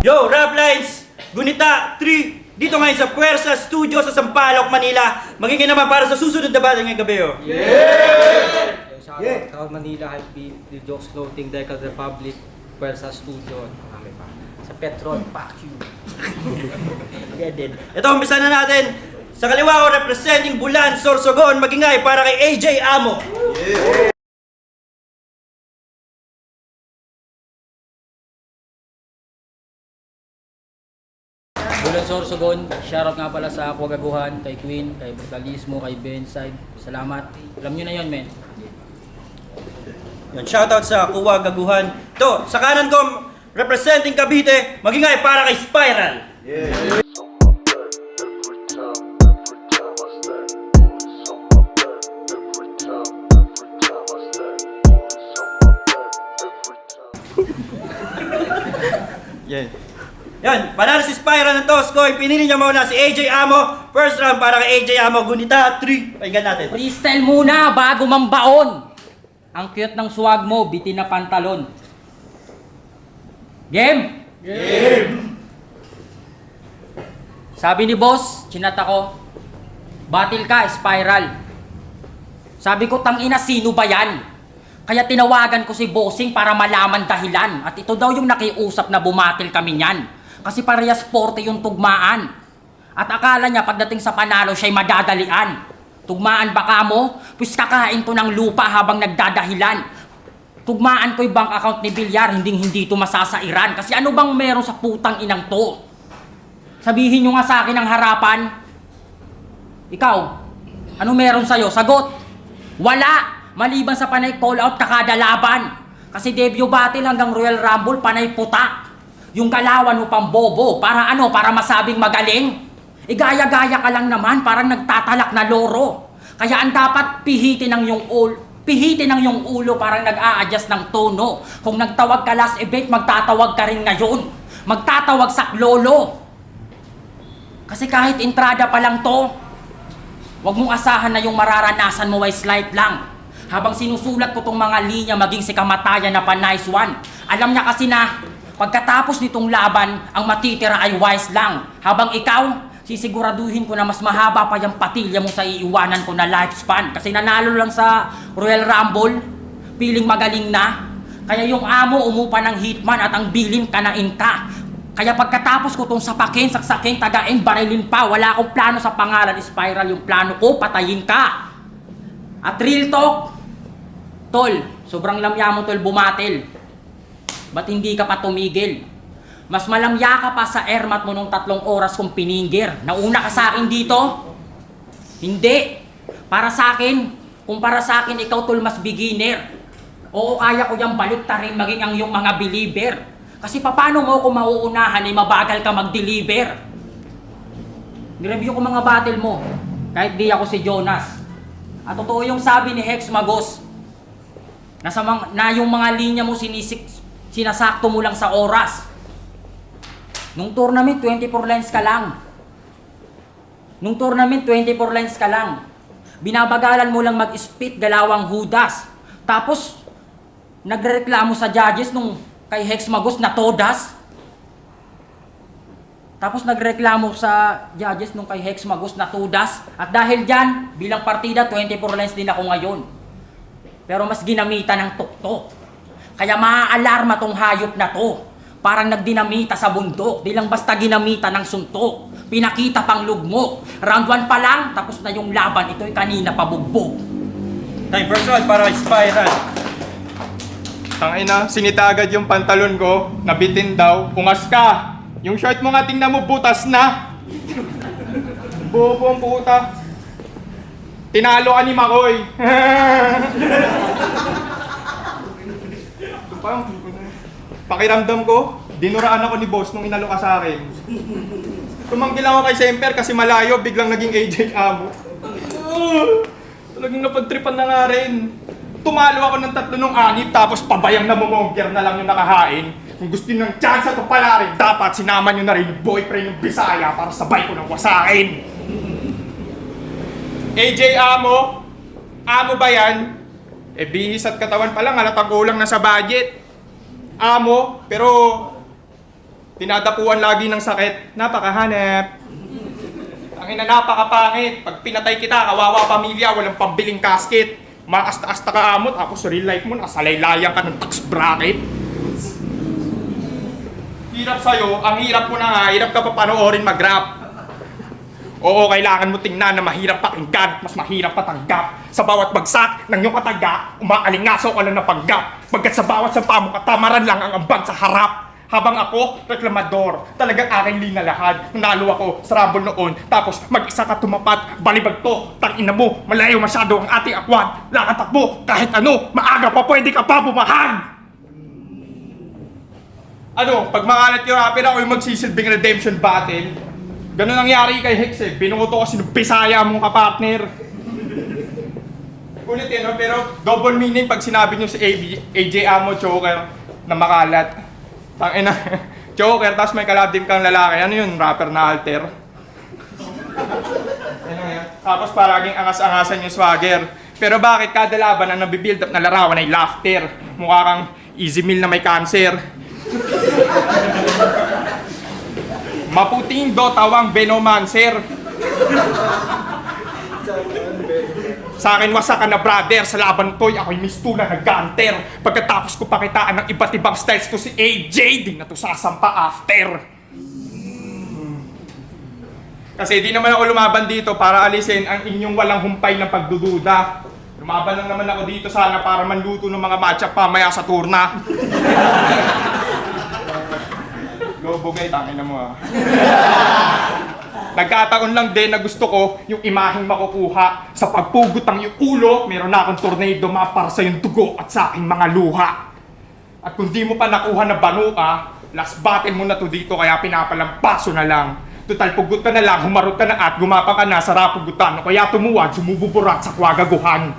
Yo, Rap Lines, Gunita 3, dito ngayon sa Puwersa Studio sa Sampaloc, Manila. Magiging naman para sa susunod na batang ngayong gabi. Shoutout Manila, Hypebeat, The Jokes Clothing, Decal Republic, Puwersa Studio, kami pa. Sa Petron, fuck you. Ito, umpisa na natin. Sa kaliwa ko, representing Bulan, Sorsogon, magingay para kay AJ Amo. Bulan Sorsogon, shoutout nga pala sa Kwagaguhan, kay Queen, kay Brutalismo, kay Benside. Salamat. Alam nyo na yun, men. Yan, shoutout sa Kuwa Gaguhan. Ito, sa kanan ko, representing Cavite, magingay para kay Spiral. Yan, panalo si Spiral ng toss coin. Pinili niya muna si AJ Amo. First round para kay AJ Amo, Gunita 3. Pakinggan natin. Freestyle muna bago mambaon. Ang cute ng swag mo, bitin na pantalon. Game? Sabi ni boss, chinat ako, batil ka, Spiral. Sabi ko, tangina, sino ba yan? Kaya tinawagan ko si bossing para malaman dahilan. At ito daw yung nakiusap na bumatil kami niyan. Kasi parehas forte yung tugmaan. At akala niya pagdating sa panalo siya'y madadalian. Tugmaan baka mo? Pues kakain to ng lupa habang nagdadahilan. Tugmaan ko'y bank account ni Bilyar, hindi to masasairan. Kasi ano bang meron sa putang inang to? Sabihin nyo nga sa akin ang harapan. Ikaw, ano meron sa'yo? Sagot! Wala! Maliban sa panay call out kakada laban. Kasi debut battle hanggang Royal Rumble panay puta. Yung galawan mo pang bobo, para ano? Para masabing magaling? Igaya-gaya ka lang naman, parang nagtatalak na loro. Kaya ang dapat pihitin ng yung ulo parang nag-a-adjust ng tono. Kung nagtawag ka last event, magtatawag ka rin ngayon. Magtatawag sa lolo. Kasi kahit entrada pa lang to, wag mong asahan na yung mararanasan mo ay slight lang. Habang sinusulat ko tong mga linya, maging si kamatayan na pa nice one. Alam niya kasi na, pagkatapos nitong laban, ang matitira ay wise lang. Habang ikaw, sisiguraduhin ko na mas mahaba pa yung patilya mo sa iiwanan ko na lifespan. Kasi nanalo lang sa Royal Rumble, piling magaling na. Kaya yung amo umupa ng hitman at ang bilin kanain ka. Kaya pagkatapos ko tong sapakin, saksakin, tagain, barilin pa, wala akong plano sa pangalan Spiral. Yung plano ko, patayin ka. At real talk, tol, sobrang lamya mo tol bumatil. Ba't hindi ka pa tumigil? Mas malamya ka pa sa airmat mo nung 3 oras kong piningir. Nauna ka sa akin dito? Hindi. Para sa akin, kung para sa akin ikaw tol mas beginner. Oo, kaya ko yung baliktarin maging ang yung mga believer. Kasi paano mo kung mauunahan ay mabagal ka mag-deliver? Nireview ko mga battle mo. Kahit di ako si Jonas. At totoo yung sabi ni Hex Magos. Na yung mga linya mo sinasakto mo lang sa oras. Nung tournament, 24 lines ka lang. Binabagalan mo lang mag-spit galawang hudas. Tapos, nagreklamo sa judges nung kay Hex Magos na todas. At dahil dyan, bilang partida, 24 lines din ako ngayon. Pero mas ginamitan ng tuktok. Kaya maaalarma tong hayop na to. Parang nagdinamita sa bundok. Di lang basta ginamita ng suntok. Pinakita pang lugmok. Round 1 pa lang, tapos na yung laban. Ito'y kanina pabugbog. Time first round para kay Spiral. Tangina, sinita agad yung pantalon ko, nabitin daw, ungas ka. Yung short mo nga tingnan mo, butas na. Bobo ang puta. Tinalo ka ni Makoy. Pakiramdam ko, dinuraan ako ni boss nung inalo ka sa akin. Tumanggi lang ako kay Semper kasi malayo, biglang naging AJ Amo. Talagang napagtripan na nga rin. Tumalo ako ng 3 nung 6, tapos pabayang na mumongger na lang yung nakahain. Kung gusto nyo ng chance to pala rin, dapat sinama nyo na rin yung boyfriend ng Bisaya para sabay ko ng wasakin. AJ Amo? Amo ba yan? Bihis at katawan pa lang, halatang kulang na sa budget. Amo, pero Tinadapuan lagi ng sakit. Napakahanep. Tangina, napakapangit. Pag pinatay kita, kawawa pamilya, walang pambiling casket. Maasta-asta ka amot, tapos sa real life mo, nakasalaylayan ka ng tax bracket. Hirap sa'yo, ang hirap mo na nga, hirap ka pa panoorin mag-rap. Oo, kailangan mo tingnan na mahirap pakinggan, mas mahirap patanggap. Sa bawat bagsak ng iyong kataga, umaalingaso ka lang na panggap. Pagkat sa bawat sampa mo katamaran lang ang ambag sa harap. Habang ako, reklamador, talagang aking linalahad. Nalo ako sa rabol noon, tapos mag-isa ka tumapat, balibag to, tangina mo, malayo masyado ang ating akwan. Lakatakbo, kahit ano, maaga pa pwede ka pa bumahag. Ano, pag makalat yung rapid ako yung magsisilbing redemption battle. Ganun nangyari kay Hex eh. Binuto kasi ng Bisaya mong kapartner. Ulit yun, no? Pero double meaning pag sinabi nyo si AJ Amo Joker na makalat. Tangina, Joker, tapos may kalabdim kang lalaki. Ano yun? Rapper na alter. Ano yan? Tapos paraging angas-angasan yung swagger. Pero bakit kada laban ang nabibuild up na larawan ay laughter? Mukha kang easy meal na may cancer. Maputing dotawang Venomancer. Sa akin wasak ka na brother, sa laban to'y ako'y mistula na ganter. Pagkatapos ko pakitaan ng iba't ibang styles to si AJ, di na to sasampa after. Kasi di naman ako lumaban dito para alisin ang inyong walang humpay ng pagdududa. Lumaban lang naman ako dito sana para manluto ng mga matcha pamaya sa turna. Bugay, tangin na mo ah. Nagkataon lang din na gusto ko yung imaheng makukuha. Sa pagpugot ng iyong ulo, meron na akong tornado map para sa iyong dugo at sa aking mga luha. At kung di mo pa nakuha na banuka, last battle mo na to dito kaya pinapalampaso na lang. Total pugot ka na lang, humarot ka na at gumapang ka na sa rapugutan. O kaya tumuwad, sumububurat sa kwagaguhan.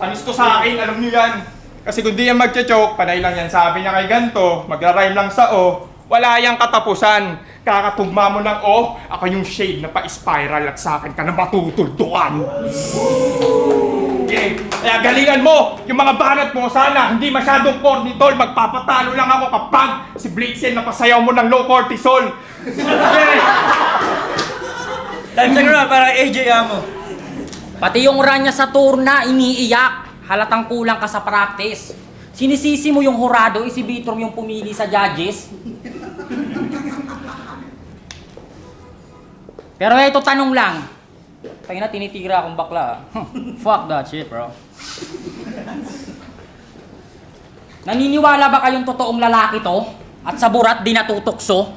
Anis to sa akin, alam niyo yan. Kasi kung di yan magche-choke, panay lang yan sabi niya kay ganto, magra-rhyme lang sa O, wala yang katapusan. Kakatugma mo ng O, ako yung shade na pa-spiral at sa akin ka na matutulduan. Okay, kaya galingan mo, yung mga banat mo, sana hindi masyadong cortisol, magpapatalo lang ako kapag si Blixen napasayaw mo ng low cortisol. Okay. Time sa ground para AJ Amo. Pati yung run niya sa turna, iniiyak. Halatang kulang ka sa practice. Sinisisi mo yung hurado, si Bitrom yung pumili sa judges. Pero ito tanong lang. Tayo na tinitira akong bakla. Fuck that shit, bro. Naniniwala ba kayong totoong lalaki to? At sa burat di natutokso?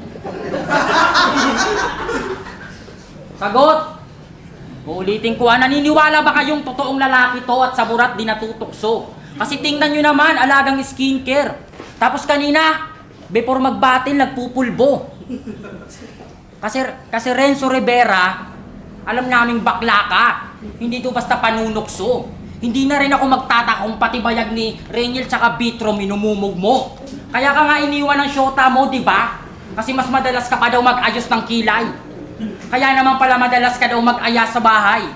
Sagot! Uulitin ko naniniwala ba kayong totoong lalaki to at sa burat di natutokso? Kasi tingnan nyo naman, alagang skincare. Tapos kanina, before mag-battle, nagpupulbo. Kasi Renzo Rivera, alam naming bakla ka. Hindi to basta panunokso. Hindi na rin ako magtataka kung pati bayag ni Reniel tsaka Bitro minumumog mo. Kaya ka nga iniwan ng shota mo, di ba? Kasi mas madalas ka pa daw mag-ayos ng kilay. Kaya naman pala madalas ka daw mag-aya sa bahay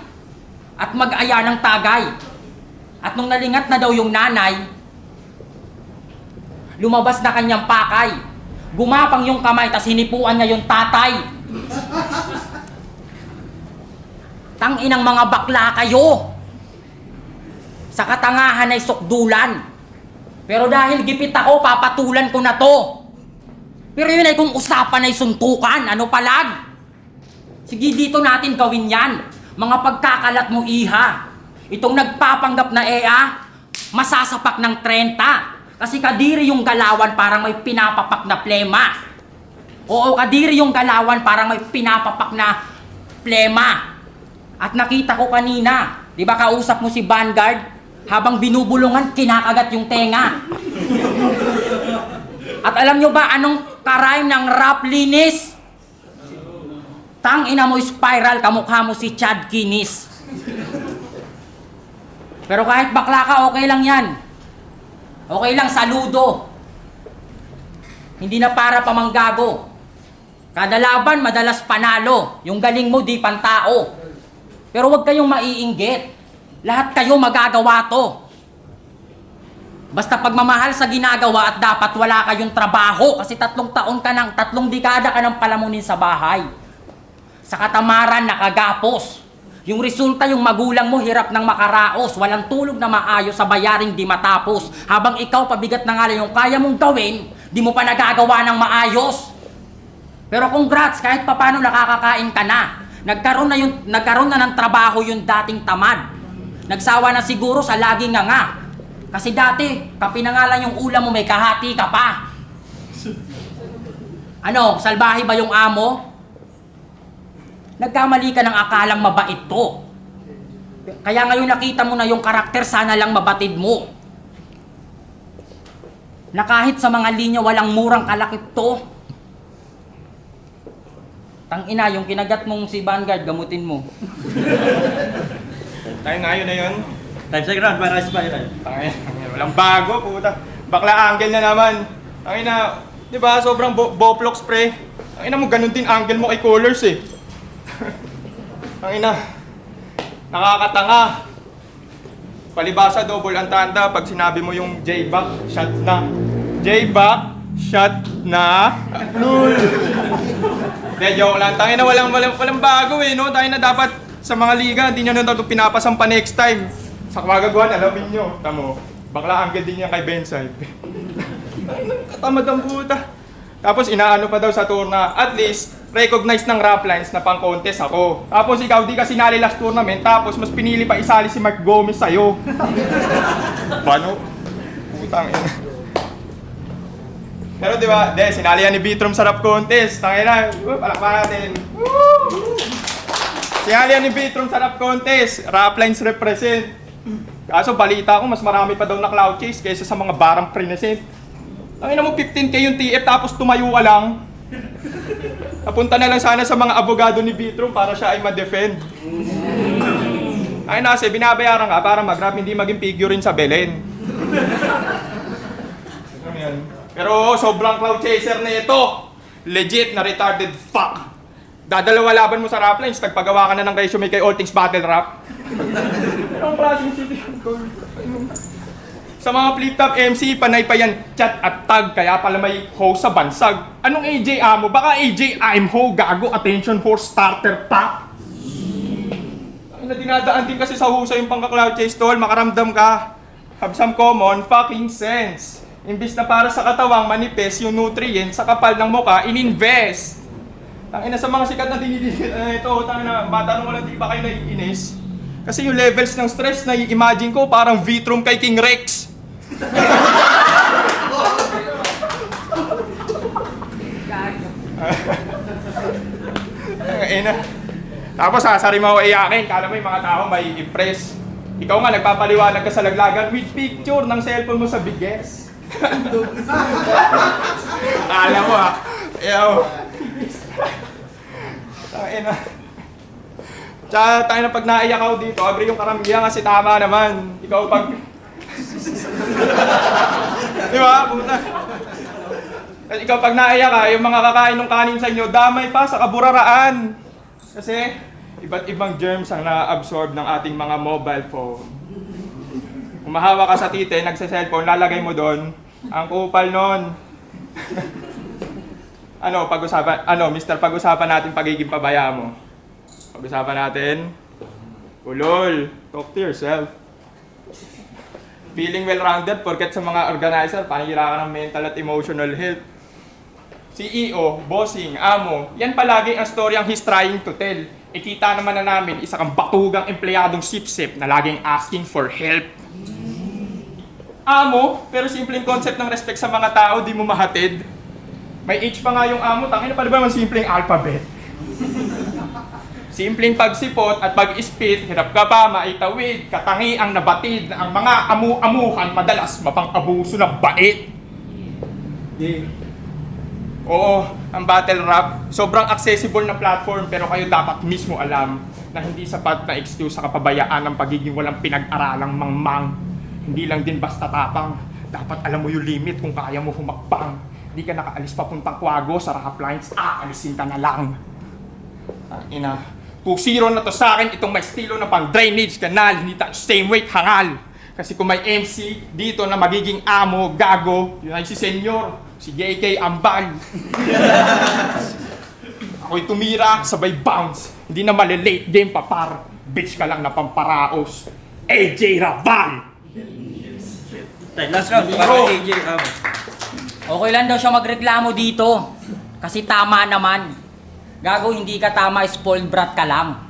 at mag-aya ng tagay. At nung nalingat na daw yung nanay, lumabas na kanyang pakay. Gumapang yung kamay tas hinipuan niya yung tatay. Tanginang mga bakla kayo. Sa katangahan ay sukdulan. Pero dahil gipit ako, papatulan ko na to. Pero yun ay kung usapan ay suntukan, ano palag? Sige, dito natin gawin yan. Mga pagkakalat mo, iha. Itong nagpapanggap na EA, masasapak ng 30. Kasi kadiri yung galawan parang may pinapapak na plema. Oo, kadiri yung galawan parang may pinapapak na plema. At nakita ko kanina, di ba kausap mo si Vanguard? Habang binubulungan, kinakagat yung tenga. At alam nyo ba anong karime ng rap linis? Tangina mo spiral, kamukha mo si Chad Kinis. Pero kahit bakla ka, okay lang yan. Okay lang, saludo. Hindi na para pamanggago. Kada laban, madalas panalo. Yung galing mo, di pantao. Pero huwag kayong maiinggit. Lahat kayo magagawa to. Basta pagmamahal sa ginagawa at dapat wala kayong trabaho kasi 3 taon ka nang, 3 dekada ka nang palamunin sa bahay. Sa katamaran, nakagapos. Yung resulta, yung magulang mo hirap nang makaraos, walang tulog na maayos sa bayaring di matapos. Habang ikaw, pabigat na nga lang yung kaya mong gawin, di mo pa nagagawa ng maayos. Pero congrats, kahit papano nakakakain ka na. Nagkaroon na ng trabaho yung dating tamad. Nagsawa na siguro sa laging nga. Kasi dati, kape na nga lang yung ulam mo, may kahati ka pa. Ano, salbahe ba yung amo? Nagkamali ka ng akalang mabait to. Kaya ngayon nakita mo na yung karakter, sana lang mabatid mo. Na kahit sa mga linya walang murang kalakip to. Tangina, yung kinagat mong si Vanguard, gamutin mo. Tayo na yun. Time sa ground para spiral. Tangina, walang bago, puta. Bakla angle na naman. Tangina, di ba, sobrang Boplox pre. Tangina mo, ganun din angle mo kay Colors eh. Tangina, nakakatanga. Palibasa, double ang tanda pag sinabi mo yung J-back, shot na. J-back, shot na. De, joke lang. Tangina, walang bago eh, no? Tangina, dapat sa mga liga, hindi nyo na ito pinapasampa next time. Sa Kamagagawan, alamin nyo. Tamo, bakla angle din yan kay Bensay. Katamad ang puta. Tapos inaano pa daw sa tourna, at least, recognize ng rap lines na pang-contest ako. Tapos ikaw di ka sinali last tournament, tapos mas pinili pa isali si Mark Gomez sa'yo. Paano? Putang ina. Pero di ba, sinali yan ni Vitrom sa rap contest. Tangina, palakpakan natin. Woo! Sinali yan ni Vitrom sa rap contest. Rap lines represent. Kaso balita ko, mas marami pa daw na cloud chase kaysa sa mga barang present. Tangina mo, 15K yung TF tapos tumayo ka lang. Napunta na lang sana sa mga abogado ni Vitrom para siya ay ma-defend. Ay nasi, binabayaran ka para mag-rap, hindi maging figurine sa Belen. Ano yan? Pero sobrang cloud chaser na ito. Legit na retarded fuck. Dadalawa laban mo sa rap lines, nagpagawa ka na ng resume kay All Things Battle Rap. Anong klaseng city? Sa mga flip-top MC, panay pa yan chat at tag, kaya pala may host sa bansag. Anong AJ Amo? Baka AJ I'm ho, gago, attention for starter pack. Ang dinadaan din kasi sa husay yung pangka-cloud chase tol, makaramdam ka. Have some common fucking sense. Imbis na para sa katawang manifest yung nutrient sa kapal ng muka, ininvest. Tangina sa mga sikat na dinidikit na ito, tangina, matanong ko lang di ba kayo naiinis? Kasi yung levels ng stress na i-imagine ko parang Vitrom kay King Rex. Tapos sasari mo iyakin, kala mo yung mga tao may impress. Ikaw nga nagpapaliwanag ka sa laglagan with picture ng cellphone mo sa biggest. Alam mo ha. Ayaw. Tangina. Tsaka tayo na pag naiyak ako dito, agree yung karamihan kasi tama naman. Ikaw pag... Di ba? Puta. Ikaw pag naiyak ka, yung mga kakain ng kanin sa inyo, damay pa sa kaburaraan. Kasi iba't ibang germs ang na-absorb ng ating mga mobile phone. Kung mahawa ka sa tite, nagsa-cellphone, lalagay mo doon. Ang kupal nun. Mister, pag-usapan natin pagiging pabaya mo. Pag-usapan natin, ulol, talk to yourself. Feeling well-rounded, porket sa mga organizer, panira ka ng mental at emotional health. CEO, bossing, amo, yan palagi ang story ang he's trying to tell. Ikita naman na namin, isa kang batugang empleyadong sip-sip na laging asking for help. Amo, pero simpleng concept ng respect sa mga tao, di mo mahatid. May H pa nga yung amo, tangina pa diba yung simpleng alphabet? Simpleng pagsipot at pag-ispit, hirap ka pa, maitawid, katangi ang nabatid na ang mga amu-amuhan madalas mapang-abuso ng bait. Oo, ang battle rap, sobrang accessible na platform pero kayo dapat mismo alam na hindi sapat na excuse sa kapabayaan ng pagiging walang pinag-aralang mangmang. Hindi lang din basta tapang, dapat alam mo yung limit kung kaya mo humakbang. Hindi ka nakaalis papuntang Quago sa rap lines, alisin ka na lang. Ina. 2-0 na to sa akin, itong may estilo na pang drainage canal, hindi tayo same weight hangal. Kasi kung may MC dito na magiging amo, gago, yun ay si Senyor, si JK Ambal. Ako'y tumira, sabay bounce. Hindi na malilate game pa, par. Bitch ka lang na pamparaos. AJ Raval! Tay, last round para kay AJ. Okay lang daw siya magreklamo dito. Kasi tama naman. Gago, hindi ka tama, spoiled brat ka lang.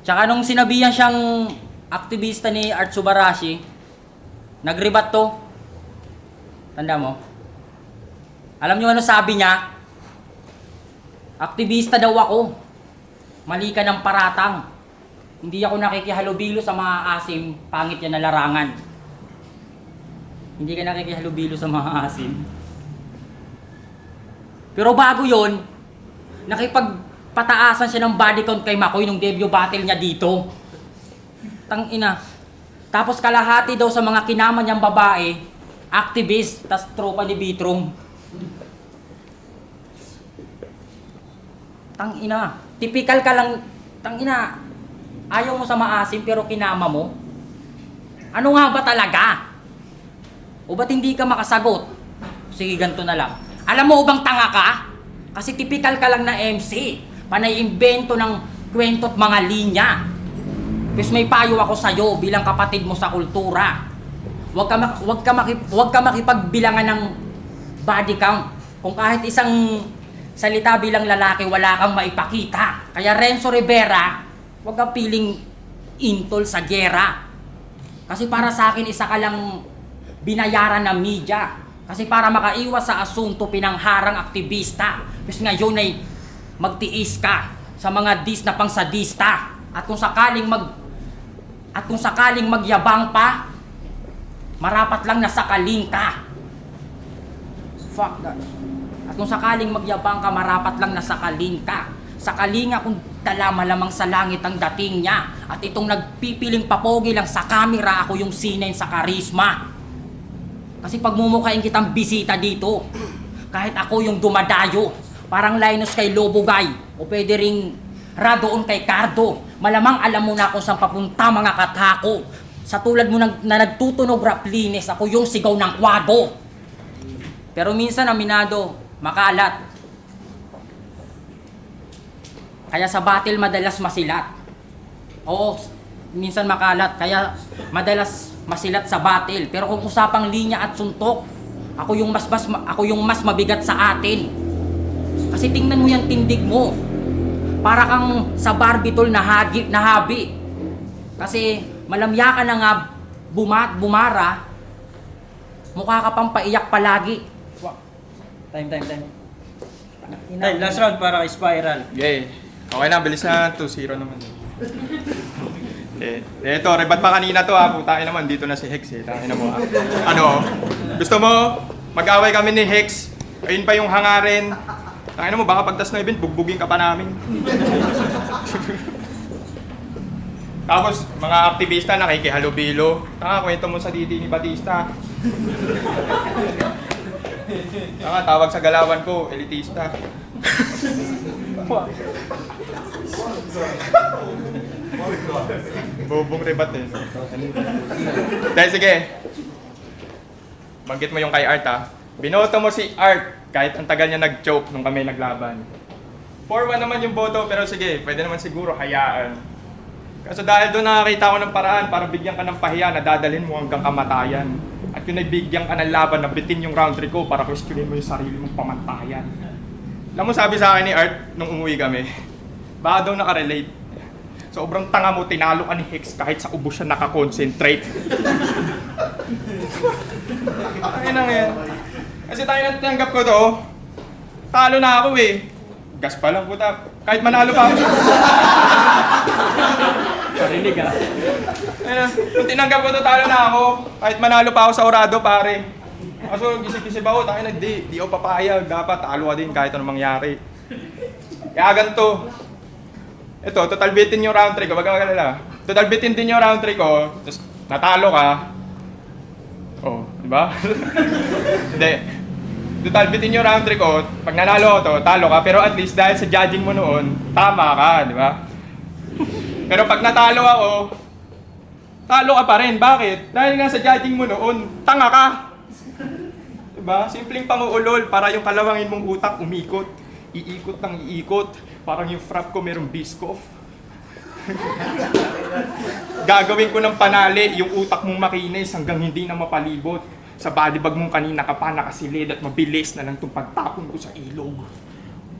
Tsaka nung sinabihan siyang aktivista ni Art Subarashi, nagrebat to. Tanda mo? Alam niyo ano sabi niya? Aktivista daw ako. Mali ka ng paratang. Hindi ako nakikihalubilo sa mga asim, pangit yan na larangan. Hindi ka nakikihalubilo sa mga asim. Pero bago yon, nakipagpataasan siya ng body count kay Makoy nung debut battle niya dito. Tangina. Tapos kalahati daw sa mga kinama niyang babae, activist, tas tropa ni Bitrom. Tangina. Typical ka lang, tangina. Ayaw mo sa maasim pero kinama mo? Ano nga ba talaga? O ba't hindi ka makasagot? Sige, ganito na lang. Alam mo bang tanga ka? Kasi typical ka lang na MC. Panay-imbento ng kwento at mga linya. Tapos may payo ako sa'yo bilang kapatid mo sa kultura. Huwag ka makipagbilangan ng body count. Kung kahit isang salita bilang lalaki, wala kang maipakita. Kaya Renzo Rivera, huwag kang piling intol sa gera. Kasi para sa akin, isa ka lang binayaran ng media. Kasi para makaiwas sa asunto, pinangharang aktivista. Tapos ngayon ay magtiis ka sa mga dis na pangsadista. At kung sakaling magyabang pa, marapat lang na sakaling ka. Fuck that. At kung sakaling magyabang ka, marapat lang na sakaling ka. Sakaling nga kung dala malamang sa langit ang dating niya. At itong nagpipiling papogi lang sa camera, ako yung sinain sa karisma. Kasi pagmumukhain kitang bisita dito. Kahit ako yung dumadayo. Parang Linus kay Lobogay. O pwede ring Radoon kay Cardo. Malamang alam mo na kung saan papunta mga katako. Sa tulad mo na nagtutunog raplines, ako yung sigaw ng kwado. Pero minsan aminado, makalat. Kaya sa battle madalas masilat. Oo, minsan makalat. Kaya madalas masilat sa battle. Pero kung usapang linya at suntok, ako yung mas mabigat sa atin. Kasi tingnan mo yung tindig mo. Para kang sa barbitol na habi. Kasi malamya ka na nga bumara. Mukha ka pang paiyak palagi. Time. Tay, last round para kay Spiral. Okay. Okay na, bilis na. 2-0 naman. Eto, rebat pa kanina to ha. Putangin naman, dito na si Hex eh. Tangin na mo ha. Ano? Gusto mo? Mag-away kami ni Hex. Ayun pa yung hangarin. Tangin na mo, baka pagtas na event, bugbugin ka pa namin. Tapos, mga aktivista nakikihalubilo. Kwento mo sa Didi ni Batista. Tawag sa galawan ko, elitista. Bubong rebat eh. Dahil sige. Banggit mo yung kay Art ha. Binoto mo si Art kahit ang tagal niya nag-choke nung kami naglaban. 4-1 naman yung boto pero sige, pwede naman siguro hayaan. Kaso dahil doon nakakita ko ng paraan para bigyan ka ng pahiya na dadalhin mo hanggang kamatayan. At kung nagbigyan ka ng laban na bitin yung round 3 ko para questionin mo yung sarili mong pamantayan. Alam mo sabi sa akin ni Art nung umuwi kami, baka daw nakarelate. Sobrang tanga mo, tinalo ka ni Hex kahit sa ubos siya nakakonsentrate. Ay na ngayon. Kasi tayo na tinanggap ko to, talo na ako eh. Gas pa lang puta, kahit manalo pa ako. Parinig ah. Ayun, kung tinanggap ko to, talo na ako. Kahit manalo pa ako sa Orado pare. Kaso gisip-gisip ako, tayo na di ako papayag. Dapat talo ka din kahit anong mangyari. Kaya ganito. Ito, total bitin yung round 3 ko, wag kang magalala. Total bitin din yung round 3 ko, tapos natalo ka. Oh, di ba? Hindi. Total bitin yung round 3 ko, pag nanalo ko to, talo ka. Pero at least dahil sa judging mo noon, tama ka, di ba? Pero pag natalo ako, talo ka pa rin. Bakit? Dahil nga sa judging mo noon, tanga ka. Diba? Simpleng panguulol para yung kalawangin mong utak umikot. Iikot ng iikot. Parang yung frap ko merong Biscoff. Gagawin ko ng panali yung utak mong makinis hanggang hindi na mapalibot. Sa balibag mong kanina ka pa nakasilid at mabilis na lang itong pagtapon ko sa ilog.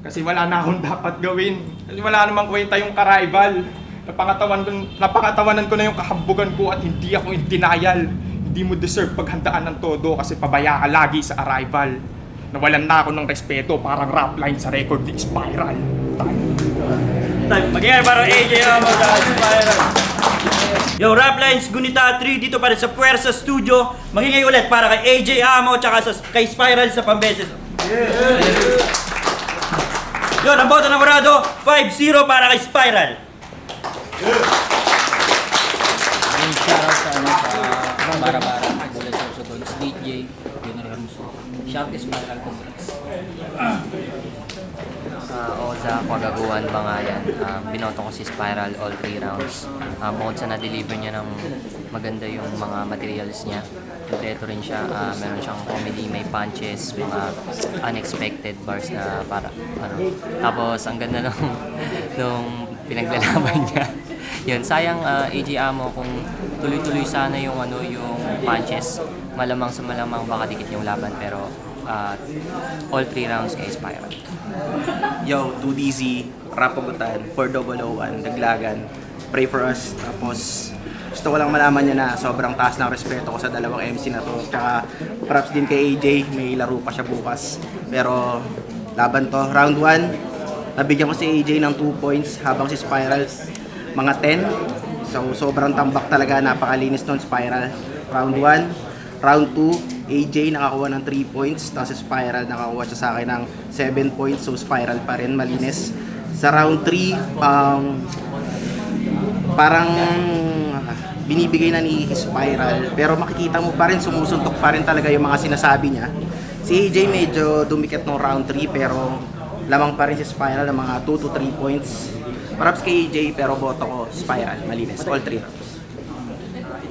Kasi wala na akong dapat gawin. Kasi wala namang kwenta yung ka-rival. Napangatawanan ko na yung kahambugan ko at hindi ako in denial. Hindi mo deserve paghandaan ng todo kasi pabaya ka lagi sa arrival. Nawalan na ako ng respeto, parang rap line sa record ni Spiral. Time. Magiging para AJ Amo sa Spiral. Yo, Rap Lines, Gunita 3 dito pa rin sa Puwersa Studio. Magiging ulit para kay AJ Amo tsaka kay Spiral sa Pambeses. Yun, ang boto ng Morado, 5-0 para kay Spiral. Yung shoutout sa ano sa Bara-Bara, Bullet sa Sodons, DJ, Junior Ramso. Shout is Spiral Congrats. O sa Kwagaguan Bangayan, binoto ko si Spiral all 3 rounds. Bukod sa na-deliver niya ng maganda yung mga materials niya, kompleto rin siya, meron siyang comedy, may punches, mga unexpected bars na para ano. Tapos ang ganda nung pinaglalaban niya. Yun, sayang AJ Amo kung tuloy-tuloy sana yung yung punches, malamang sa malamang baka dikit yung laban, pero all 3 rounds kay Spiral. Yo, 2DZ, Rapagutan, 4001, Daglagan, pray for us. Tapos, gusto ko lang malaman niya na sobrang taas ng respeto ko sa dalawang MC na to. Tsaka, props din kay AJ, may laro pa siya bukas. Pero, laban to. Round 1, nabigyan ko si AJ ng 2 points, habang si Spiral, mga 10. So, sobrang tambak talaga, napakalinis nun, Spiral. Round 1, round 2, AJ nakakuha ng 3 points, tapos si Spiral nakakuha siya sa akin ng 7 points, so Spiral pa rin, malinis. Sa round 3, parang binibigay na ni Spiral, pero makikita mo pa rin, sumusuntok pa rin talaga yung mga sinasabi niya. Si AJ medyo dumikit ng round 3, pero lamang pa rin si Spiral ng mga 2 to 3 points. Perhaps kay AJ, pero boto ko Spiral, malinis, all 3 rounds.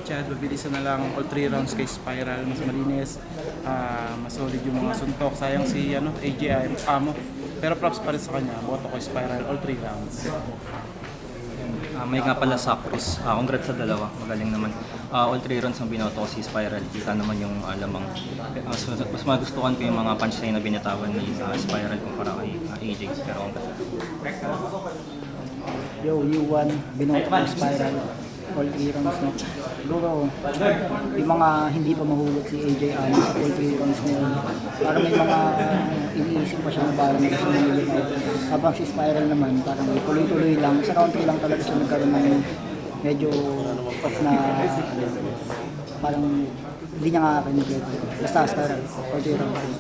Chad, mabilisan na lang all 3 rounds kay Spiral, mas malinis, mas solid yung mga suntok. Sayang si AJ Amo, pero props pa rin sa kanya, boto ko Spiral all 3 rounds. May nga pala sa Cruz. Congrats sa dalawa. Magaling naman. All 3 rounds ang binoto ko si Spiral. Kita naman yung lamang. Mas magustuhan ko yung mga punchline na binatawan ni Spiral kumpara kay AJ. Pero Yo, U1, binoto ko Spiral. All 3 rounds na. Siguro, yung mga hindi pa mahulog si AJ Amo sa all 3 rounds na yun. Parang may mga iniisip pa siya na parang may gusto nilip. Habang si Spiral naman, parang tuloy-tuloy lang. Sa round 3 lang talaga siya nagkaroon ng medyo off na parang hindi niya nga pinigil. Basta Spiral, all 3 rounds.